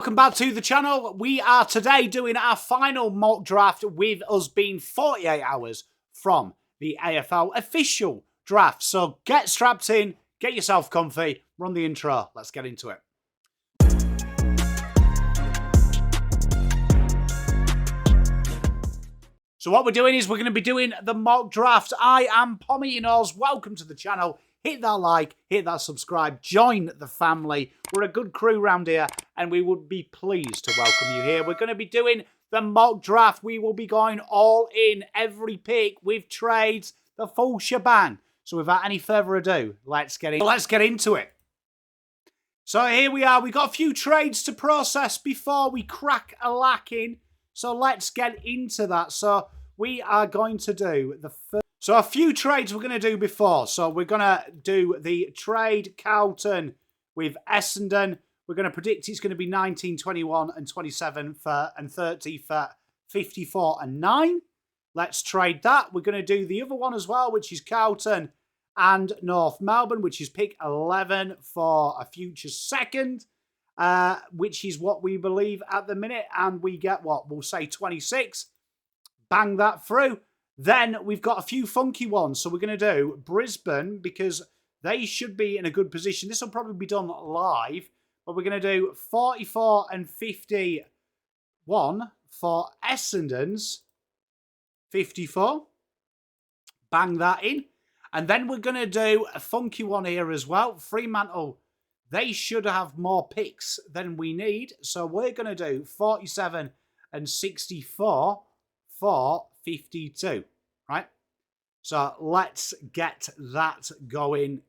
Welcome back to the channel. We are today doing our final mock draft with us being 48 hours from the AFL official draft. So get strapped in, get yourself comfy, run the intro. Let's get into it. So what we're doing is we're going to be doing the mock draft. I am PommyInOz. Welcome to the channel. Hit that like, hit that subscribe, join the family. We're a good crew around here and we would be pleased to welcome you here. We're going to be doing the mock draft. We will be going all in, every pick with trades, the full shebang. So without any further ado, let's get into it. So here we are. We've got a few trades to process before we crack a lack in. So let's get into that. So we are going to do the first. So a few trades we're going to do before. So we're going to do the trade Carlton with Essendon. We're going to predict it's going to be 19, 21 and 27 and 30 for 54 and 9. Let's trade that. We're going to do the other one as well, which is Carlton and North Melbourne, which is pick 11 for a future second, which is what we believe at the minute. And we get what? We'll say 26. Bang that through. Then we've got a few funky ones. So we're going to do Brisbane because they should be in a good position. This will probably be done live. But we're going to do 44 and 51 for Essendon's 54. Bang that in. And then we're going to do a funky one here as well. Fremantle, they should have more picks than we need. So we're going to do 47 and 64 for 52, right? So let's get that going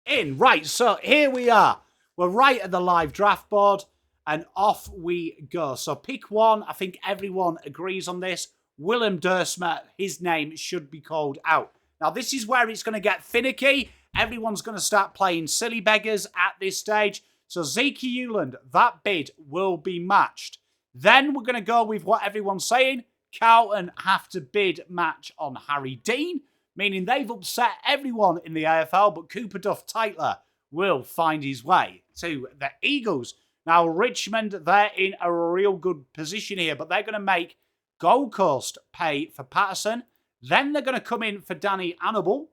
in. Right, so here we are. We're right at the live draft board and off we go. So pick one. I think everyone agrees on this. Willem Dersma, his name should be called out. Now, this is where it's going to get finicky. Everyone's going to start playing silly beggars at this stage. So Zeke Uwland, that bid will be matched. Then we're going to go with what everyone's saying. Carlton have to bid match on Harry Dean, meaning they've upset everyone in the AFL, but Cooper Duff Tylah will find his way to the Eagles. Now, Richmond, they're in a real good position here, but they're going to make Gold Coast pay for Patterson. Then they're going to come in for Danny Annable.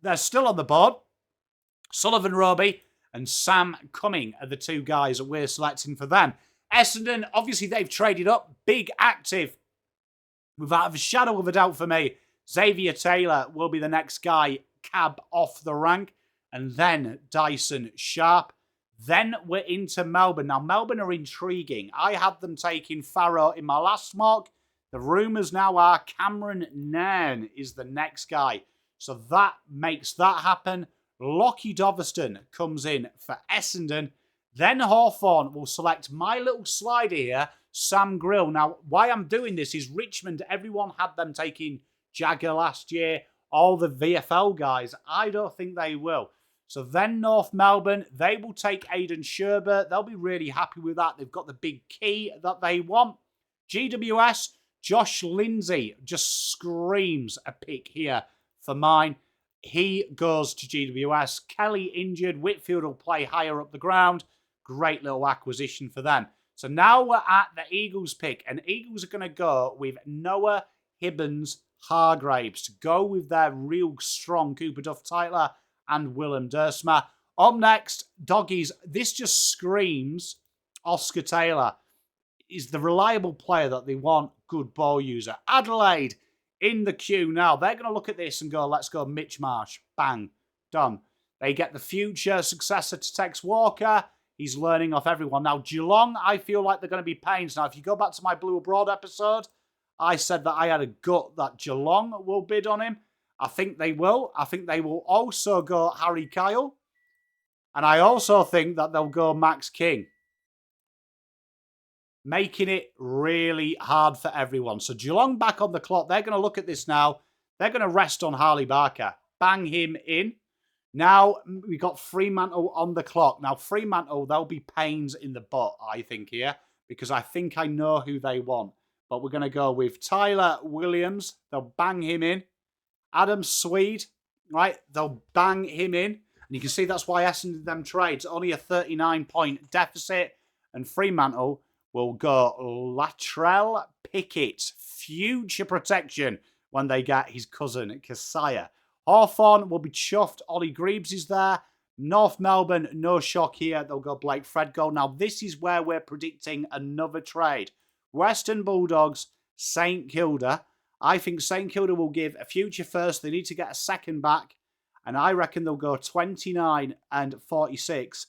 They're still on the board. Sullivan Roby and Sam Cumming are the two guys that we're selecting for them. Essendon, obviously they've traded up. Big active. Without a shadow of a doubt for me, Xavier Taylor will be the next guy, cab off the rank. And then Dyson Sharp. Then we're into Melbourne. Now, Melbourne are intriguing. I had them taking Farrow in my last mock. The rumours now are Cameron Nairn is the next guy. So that makes that happen. Lockie Doverston comes in for Essendon. Then Hawthorn will select my little slider here, Sam Grill. Now, why I'm doing this is Richmond, everyone had them taking Jagger last year. All the VFL guys, I don't think they will. So then North Melbourne, they will take Aidan Sherbert. They'll be really happy with that. They've got the big key that they want. GWS, Josh Lindsay just screams a pick here for mine. He goes to GWS. Kelly injured. Whitfield will play higher up the ground. Great little acquisition for them. So now we're at the Eagles pick. And Eagles are going to go with Noah Hibbins Hargraves to go with their real strong Cooper Duff Tyler and Willem Dersma. Up next, Doggies. This just screams Oscar Taylor is the reliable player that they want. Good ball user. Adelaide in the queue now. They're going to look at this and go, let's go Mitch Marsh. Bang. Done. They get the future successor to Tex Walker. He's learning off everyone. Now, Geelong, I feel like they're going to be pains. Now, if you go back to my Blue Abroad episode, I said that I had a gut that Geelong will bid on him. I think they will. I think they will also go Harry Kyle. And I also think that they'll go Max King. Making it really hard for everyone. So Geelong back on the clock. They're going to look at this now. They're going to rest on Harley Barker. Bang him in. Now, we've got Fremantle on the clock. Now, Fremantle, there'll be pains in the butt, I think, here. Because I think I know who they want. But we're going to go with Tylah Williams. They'll bang him in. Adam Sweid, right? They'll bang him in. And you can see that's why Essendon them trades. Only a 39-point deficit. And Fremantle will go Latrell Pickett, future protection when they get his cousin, Keziah. Hawthorn will be chuffed. Ollie Greaves is there. North Melbourne, no shock here. They'll go Blake Fredgo. Now, this is where we're predicting another trade. Western Bulldogs, St Kilda. I think St Kilda will give a future first. They need to get a second back. And I reckon they'll go 29 and 46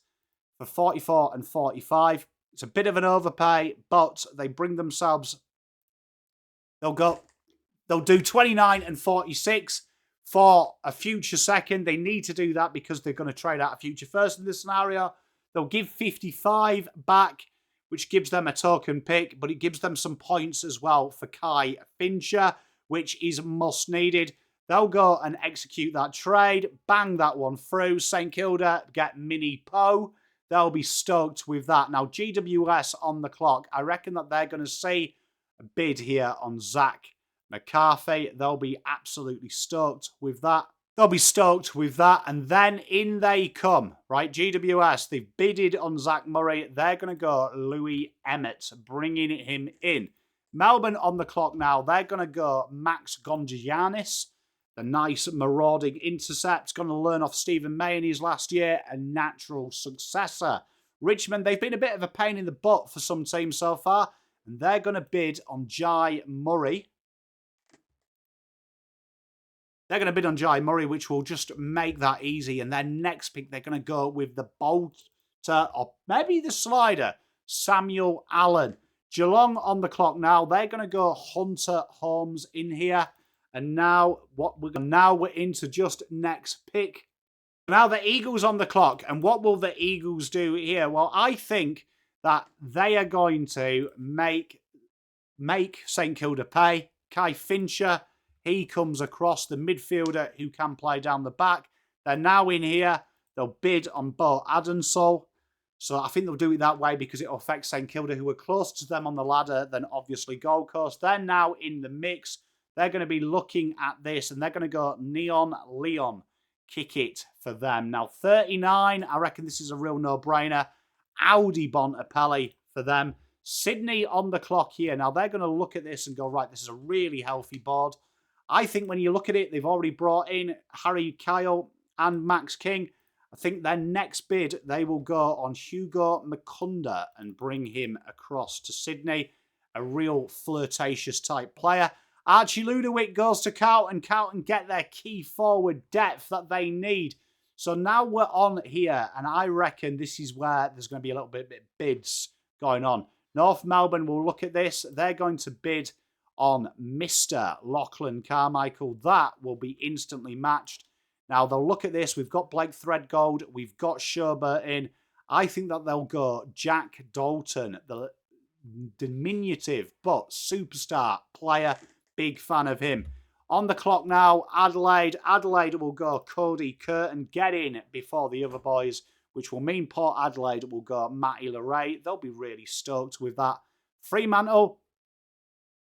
for 44 and 45. It's a bit of an overpay, but they bring themselves... They'll do 29 and 46 for a future second. They need to do that because they're going to trade out a future first in this scenario. They'll give 55 back, which gives them a token pick, but it gives them some points as well for Kai Fincher, which is must needed. They'll go and execute that trade, bang that one through. St Kilda get Mini Poe. They'll be stoked with that. Now, GWS on the clock. I reckon that they're going to see a bid here on Zach McCarthy. They'll be absolutely stoked with that. They'll be stoked with that. And then in they come, right? GWS, they've bidded on Zach Murray. They're going to go Louis Emmett, bringing him in. Melbourne on the clock now. They're going to go Max Gondianis. The nice marauding intercept. Going to learn off Stephen May in his last year. A natural successor. Richmond, they've been a bit of a pain in the butt for some teams so far. And they're going to bid on Jai Murray. They're going to bid on Jai Murray, which will just make that easy. And then next pick, they're going to go with the bolter or maybe the slider, Samuel Allen. Geelong on the clock now. They're going to go Hunter Holmes in here. And now we're into just next pick. Now the Eagles on the clock. And what will the Eagles do here? Well, I think that they are going to make St Kilda pay. Kai Fincher, he comes across, the midfielder who can play down the back. They're now in here. They'll bid on Bo Adensol. So I think they'll do it that way because it'll affect St Kilda, who are closer to them on the ladder than obviously Gold Coast. They're now in the mix. They're going to be looking at this and they're going to go Neon Leon. Kick it for them. Now 39, I reckon this is a real no-brainer. Audi Bontempelli for them. Sydney on the clock here. Now they're going to look at this and go, right, this is a really healthy board. I think when you look at it, they've already brought in Harry Kyle and Max King. I think their next bid, they will go on Hugo Mukunda and bring him across to Sydney. A real flirtatious type player. Archie Ludowick goes to Carlton. Carlton get their key forward depth that they need. So now we're on here, and I reckon this is where there's going to be a little bit of bids going on. North Melbourne will look at this. They're going to bid on Mr. Lachlan Carmichael. That will be instantly matched. Now, they'll look at this. We've got Blake Threadgold. We've got Sherbert in. I think that they'll go Jack Dalton, the diminutive but superstar player. Big fan of him. On the clock now, Adelaide. Adelaide will go Cody Curtin. Get in before the other boys, which will mean Port Adelaide will go Matty Leray. They'll be really stoked with that. Fremantle,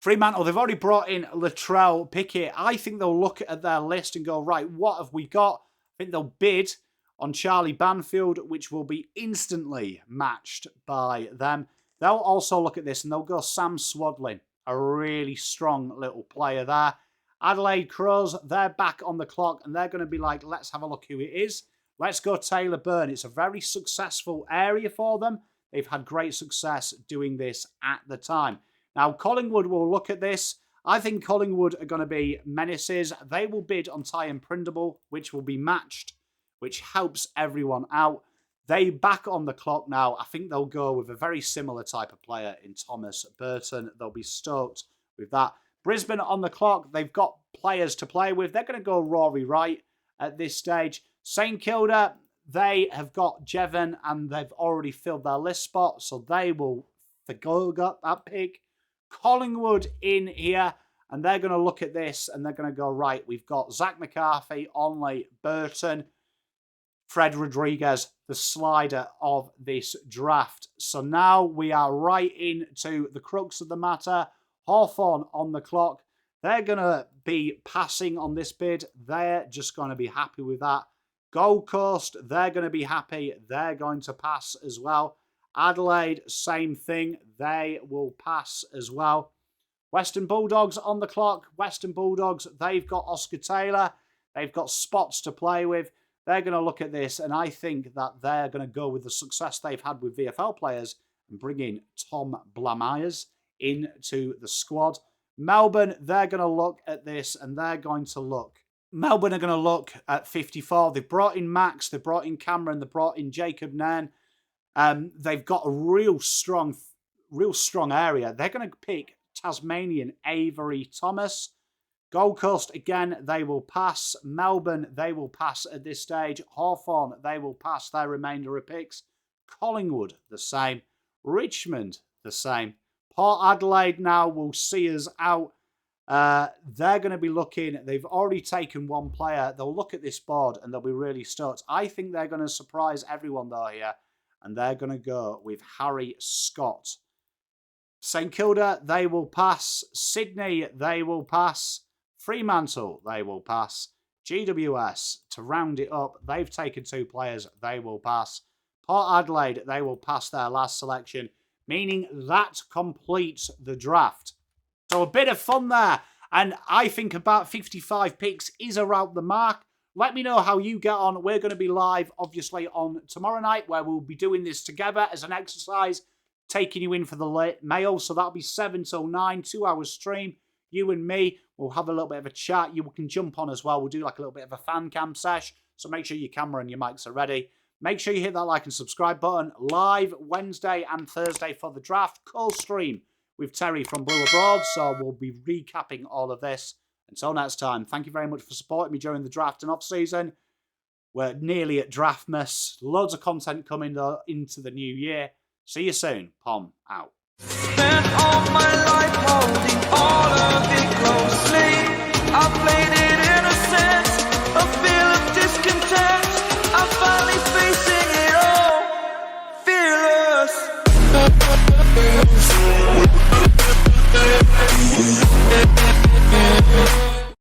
they've already brought in Latrell Pickett. I think they'll look at their list and go, right, what have we got? I think they'll bid on Charlie Banfield, which will be instantly matched by them. They'll also look at this and they'll go Sam Swadlin, a really strong little player there. Adelaide Crows, they're back on the clock and they're going to be like, let's have a look who it is. Let's go Taylor Byrne. It's a very successful area for them. They've had great success doing this at the time. Now, Collingwood will look at this. I think Collingwood are going to be menaces. They will bid on Ty and Prindable, which will be matched, which helps everyone out. They back on the clock now. I think they'll go with a very similar type of player in Thomas Burton. They'll be stoked with that. Brisbane on the clock. They've got players to play with. They're going to go Rory Wright at this stage. St Kilda, they have got Jevon and they've already filled their list spot, so they will forgo that pick. Collingwood in here, and they're going to look at this and they're going to go, right, we've got Zach McCarthy, Onley, Burton, Fred Rodriguez, the slider of this draft. So now we are right into the crux of the matter. Hawthorn on the clock. They're going to be passing on this bid. They're just going to be happy with that. Gold Coast, they're going to be happy. They're going to pass as well. Adelaide, same thing. They will pass as well. Western Bulldogs on the clock. Western Bulldogs, they've got Oscar Taylor. They've got spots to play with. They're going to look at this, and I think that they're going to go with the success they've had with VFL players and bring in Tom Blamires into the squad. Melbourne, they're going to look at this, and they're going to look. Melbourne are going to look at 54. They've brought in Max, they've brought in Cameron, they've brought in Jacob Nairn. They've got a real strong area. They're going to pick Tasmanian Avery Thomas. Gold Coast, again, they will pass. Melbourne, they will pass at this stage. Hawthorn, they will pass their remainder of picks. Collingwood, the same. Richmond, the same. Port Adelaide now will see us out. They're going to be looking. They've already taken one player. They'll look at this board and they'll be really stoked. I think they're going to surprise everyone though here. And they're going to go with Harry Scott. St Kilda, they will pass. Sydney, they will pass. Fremantle, they will pass. GWS, to round it up, they've taken two players, they will pass. Port Adelaide, they will pass their last selection, meaning that completes the draft. So a bit of fun there, and I think about 55 picks is around the mark. Let me know how you get on. We're going to be live, obviously, on tomorrow night, where we'll be doing this together as an exercise, taking you in for the late mail. So that'll be 7 till 9, 2 hours stream. You and me will have a little bit of a chat. You can jump on as well. We'll do like a little bit of a fan cam sesh. So make sure your camera and your mics are ready. Make sure you hit that like and subscribe button. Live Wednesday and Thursday for the draft. Co-stream with Terry from Blue Abroad. So we'll be recapping all of this. Until next time, thank you very much for supporting me during the draft and off-season. We're nearly at Draftmas. Loads of content coming into the new year. See you soon. Pom out. Spent all my life holding all of it closely. I played it innocent, a feel of discontent. I'm finally facing it all, fearless.